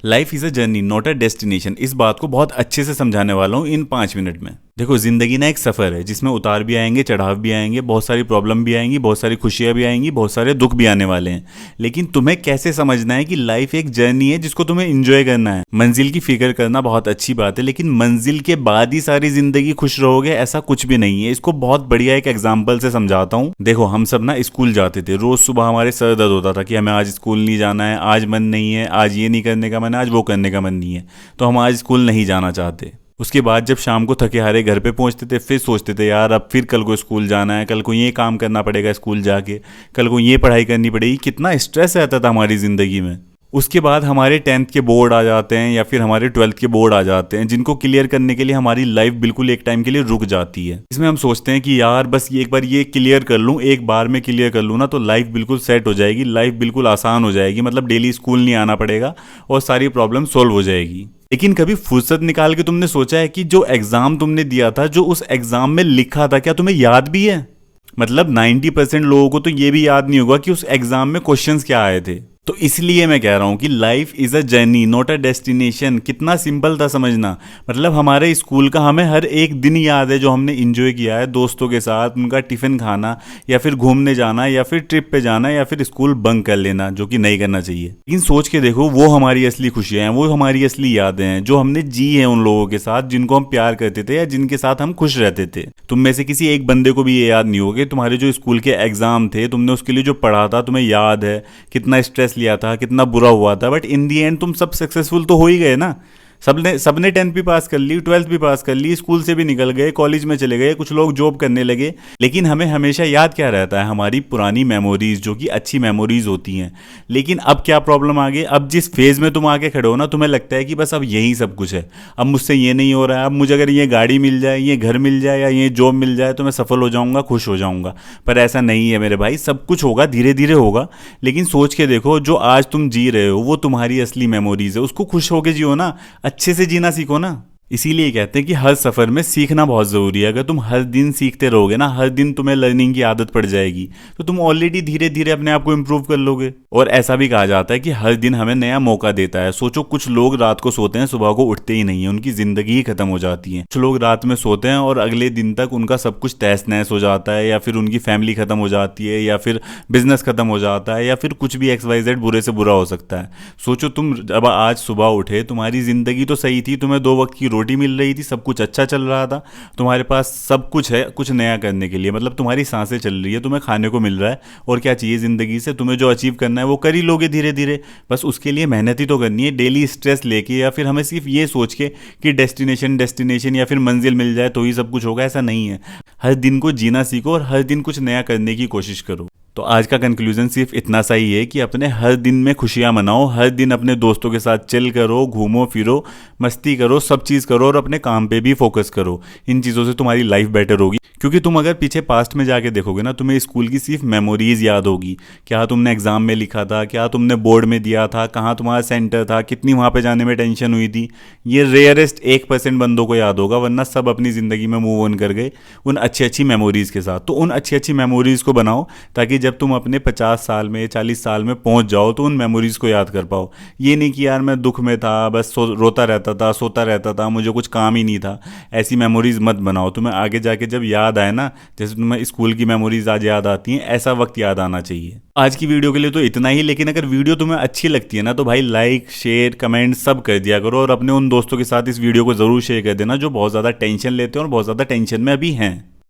Life is a journey not a destination. इस बात को बहुत अच्छे से समझाने वाला हूँ इन 5 मिनट में। देखो, जिंदगी ना एक सफर है जिसमें उतार भी आएंगे, चढ़ाव भी आएंगे, बहुत सारी प्रॉब्लम भी आएंगी, बहुत सारी खुशियां भी आएंगी, बहुत सारे दुख भी आने वाले हैं। लेकिन तुम्हें कैसे समझना है कि लाइफ एक जर्नी है जिसको तुम्हें एंजॉय करना है। मंजिल की फिक्र करना बहुत अच्छी बात है, लेकिन मंजिल के बाद ही सारी जिंदगी खुश रहोगे ऐसा कुछ भी नहीं है। इसको बहुत बढ़िया एक एग्जाम्पल से समझाता हूँ। देखो, हम सब ना स्कूल जाते थे, रोज सुबह हमारे सर दर्द होता था कि हमें आज स्कूल नहीं जाना है, आज मन नहीं है, आज ये नहीं करने का मन है, आज वो करने का मन नहीं है, तो हम आज स्कूल नहीं जाना चाहते। उसके बाद जब शाम को थके हारे घर पे पहुंचते थे, फिर सोचते थे यार अब फिर कल को स्कूल जाना है, कल को ये काम करना पड़ेगा स्कूल जाके, कल को ये पढ़ाई करनी पड़ेगी। कितना स्ट्रेस रहता था हमारी ज़िंदगी में। उसके बाद हमारे 10th के बोर्ड आ जाते हैं या फिर हमारे 12th के बोर्ड आ जाते हैं, जिनको क्लियर करने के लिए हमारी लाइफ बिल्कुल एक टाइम के लिए रुक जाती है। इसमें हम सोचते हैं कि यार बस ये एक बार ये क्लियर कर लूँ, एक बार में क्लियर कर लूँ ना तो लाइफ बिल्कुल सेट हो जाएगी, लाइफ बिल्कुल आसान हो जाएगी, मतलब डेली स्कूल नहीं आना पड़ेगा और सारी प्रॉब्लम सोल्व हो जाएगी। लेकिन कभी फुर्सत निकाल के तुमने सोचा है कि जो एग्जाम तुमने दिया था, जो उस एग्जाम में लिखा था, क्या तुम्हें याद भी है? मतलब 90% लोगों को तो ये भी याद नहीं होगा कि उस एग्जाम में क्वेश्चंस क्या आए थे। तो इसलिए मैं कह रहा हूं कि life is a journey not a destination. कितना सिंपल था समझना। मतलब हमारे स्कूल का हमें हर एक दिन याद है जो हमने एंजॉय किया है दोस्तों के साथ, उनका टिफिन खाना या फिर घूमने जाना या फिर ट्रिप पे जाना या फिर स्कूल बंक कर लेना, जो कि नहीं करना चाहिए। लेकिन सोच के देखो, वो हमारी असली खुशियां हैं, वो हमारी असली यादें हैं जो हमने जी है उन लोगों के साथ जिनको हम प्यार करते थे या जिनके साथ हम खुश रहते थे। तुम में से किसी एक बंदे को भी ये याद नहीं होगा तुम्हारे जो स्कूल के एग्जाम थे, तुमने उसके लिए जो पढ़ा था, तुम्हें याद है कितना स्ट्रेस लिया था, कितना बुरा हुआ था, बट इन दी एंड तुम सब सक्सेसफुल तो हो ही गए ना। सबने 10th भी पास कर ली, 12th भी पास कर ली, स्कूल से भी निकल गए, कॉलेज में चले गए, कुछ लोग जॉब करने लगे। लेकिन हमें हमेशा याद क्या रहता है? हमारी पुरानी मेमोरीज, जो कि अच्छी मेमोरीज होती हैं। लेकिन अब क्या प्रॉब्लम आ गई? अब जिस फेज में तुम आके खड़े हो ना, तुम्हें लगता है कि बस अब यही सब कुछ है, अब मुझसे ये नहीं हो रहा है, अब मुझे अगर ये गाड़ी मिल जाए, ये घर मिल जाए या ये जॉब मिल जाए तो मैं सफल हो जाऊंगा, खुश हो जाऊंगा। पर ऐसा नहीं है मेरे भाई, सब कुछ होगा, धीरे धीरे होगा। लेकिन सोच के देखो, जो आज तुम जी रहे हो वो तुम्हारी असली मेमोरीज है, उसको खुश होके जियो ना, अच्छे से जीना सीखो ना। इसीलिए कहते हैं कि हर सफर में सीखना बहुत जरूरी है। अगर तुम हर दिन सीखते रहोगे ना, हर दिन तुम्हें लर्निंग की आदत पड़ जाएगी, तो तुम ऑलरेडी धीरे धीरे अपने आप को इम्प्रूव कर लोगे। और ऐसा भी कहा जाता है कि हर दिन हमें नया मौका देता है। सोचो, कुछ लोग रात को सोते हैं, सुबह को उठते ही नहीं है, उनकी जिंदगी ही खत्म हो जाती है। कुछ लोग रात में सोते हैं और अगले दिन तक उनका सब कुछ तहस नहस हो जाता है, या फिर उनकी फैमिली खत्म हो जाती है, या फिर बिजनेस खत्म हो जाता है, या फिर कुछ भी XYZ बुरे से बुरा हो सकता है। सोचो, तुम जब आज सुबह उठे, तुम्हारी जिंदगी तो सही थी, तुम्हें 2 वक्त की रोटी मिल रही थी, सब कुछ अच्छा चल रहा था, तुम्हारे पास सब कुछ है कुछ नया करने के लिए, मतलब तुम्हारी सांसें चल रही है, तुम्हें खाने को मिल रहा है, और क्या चाहिए जिंदगी से? तुम्हें जो अचीव करना है वो कर ही लोगे धीरे धीरे। बस उसके लिए मेहनत ही तो करनी है, डेली स्ट्रेस लेके, या फिर हमें सिर्फ ये सोच के कि डेस्टिनेशन या फिर मंजिल मिल जाए तो ही सब कुछ होगा, ऐसा नहीं है। हर दिन को जीना सीखो और हर दिन कुछ नया करने की कोशिश करो। तो आज का कंक्लूजन सिर्फ इतना सा ही है कि अपने हर दिन में खुशियां मनाओ, हर दिन अपने दोस्तों के साथ चिल करो, घूमो फिरो, मस्ती करो, सब चीज़ करो, और अपने काम पे भी फोकस करो। इन चीज़ों से तुम्हारी लाइफ बेटर होगी। क्योंकि तुम अगर पीछे पास्ट में जाके देखोगे ना, तुम्हें स्कूल की सिर्फ मेमोरीज याद होगी। क्या तुमने एग्जाम में लिखा था, क्या तुमने बोर्ड में दिया था, कहाँ तुम्हारा सेंटर था, कितनी वहाँ पे जाने में टेंशन हुई थी, ये रेयरेस्ट 1% बंदों को याद होगा, वरना सब अपनी ज़िंदगी में मूव ऑन कर गए उन अच्छी अच्छी मेमोरीज़ के साथ। तो उन अच्छी अच्छी मेमोरीज़ को बनाओ, ताकि जब तुम अपने 50 साल में 40 साल में पहुंच जाओ तो उन मेमोरीज को याद कर पाओ। ये नहीं कि यार मैं दुख में था, बस रोता रहता था, सोता रहता था, मुझे कुछ काम ही नहीं था। ऐसी मेमोरीज मत बनाओ। तुम्हें आगे जाके जब याद आए ना, जैसे तुम्हें स्कूल की मेमोरीज आज याद आती हैं, ऐसा वक्त याद आना चाहिए। आज की वीडियो के लिए तो इतना ही। लेकिन अगर वीडियो तुम्हें अच्छी लगती है ना, तो भाई लाइक, शेयर, कमेंट सब कर दिया करो, और अपने उन दोस्तों के साथ इस वीडियो को जरूर शेयर कर देना जो बहुत ज़्यादा टेंशन लेते हैं और बहुत ज़्यादा टेंशन में अभी हैं।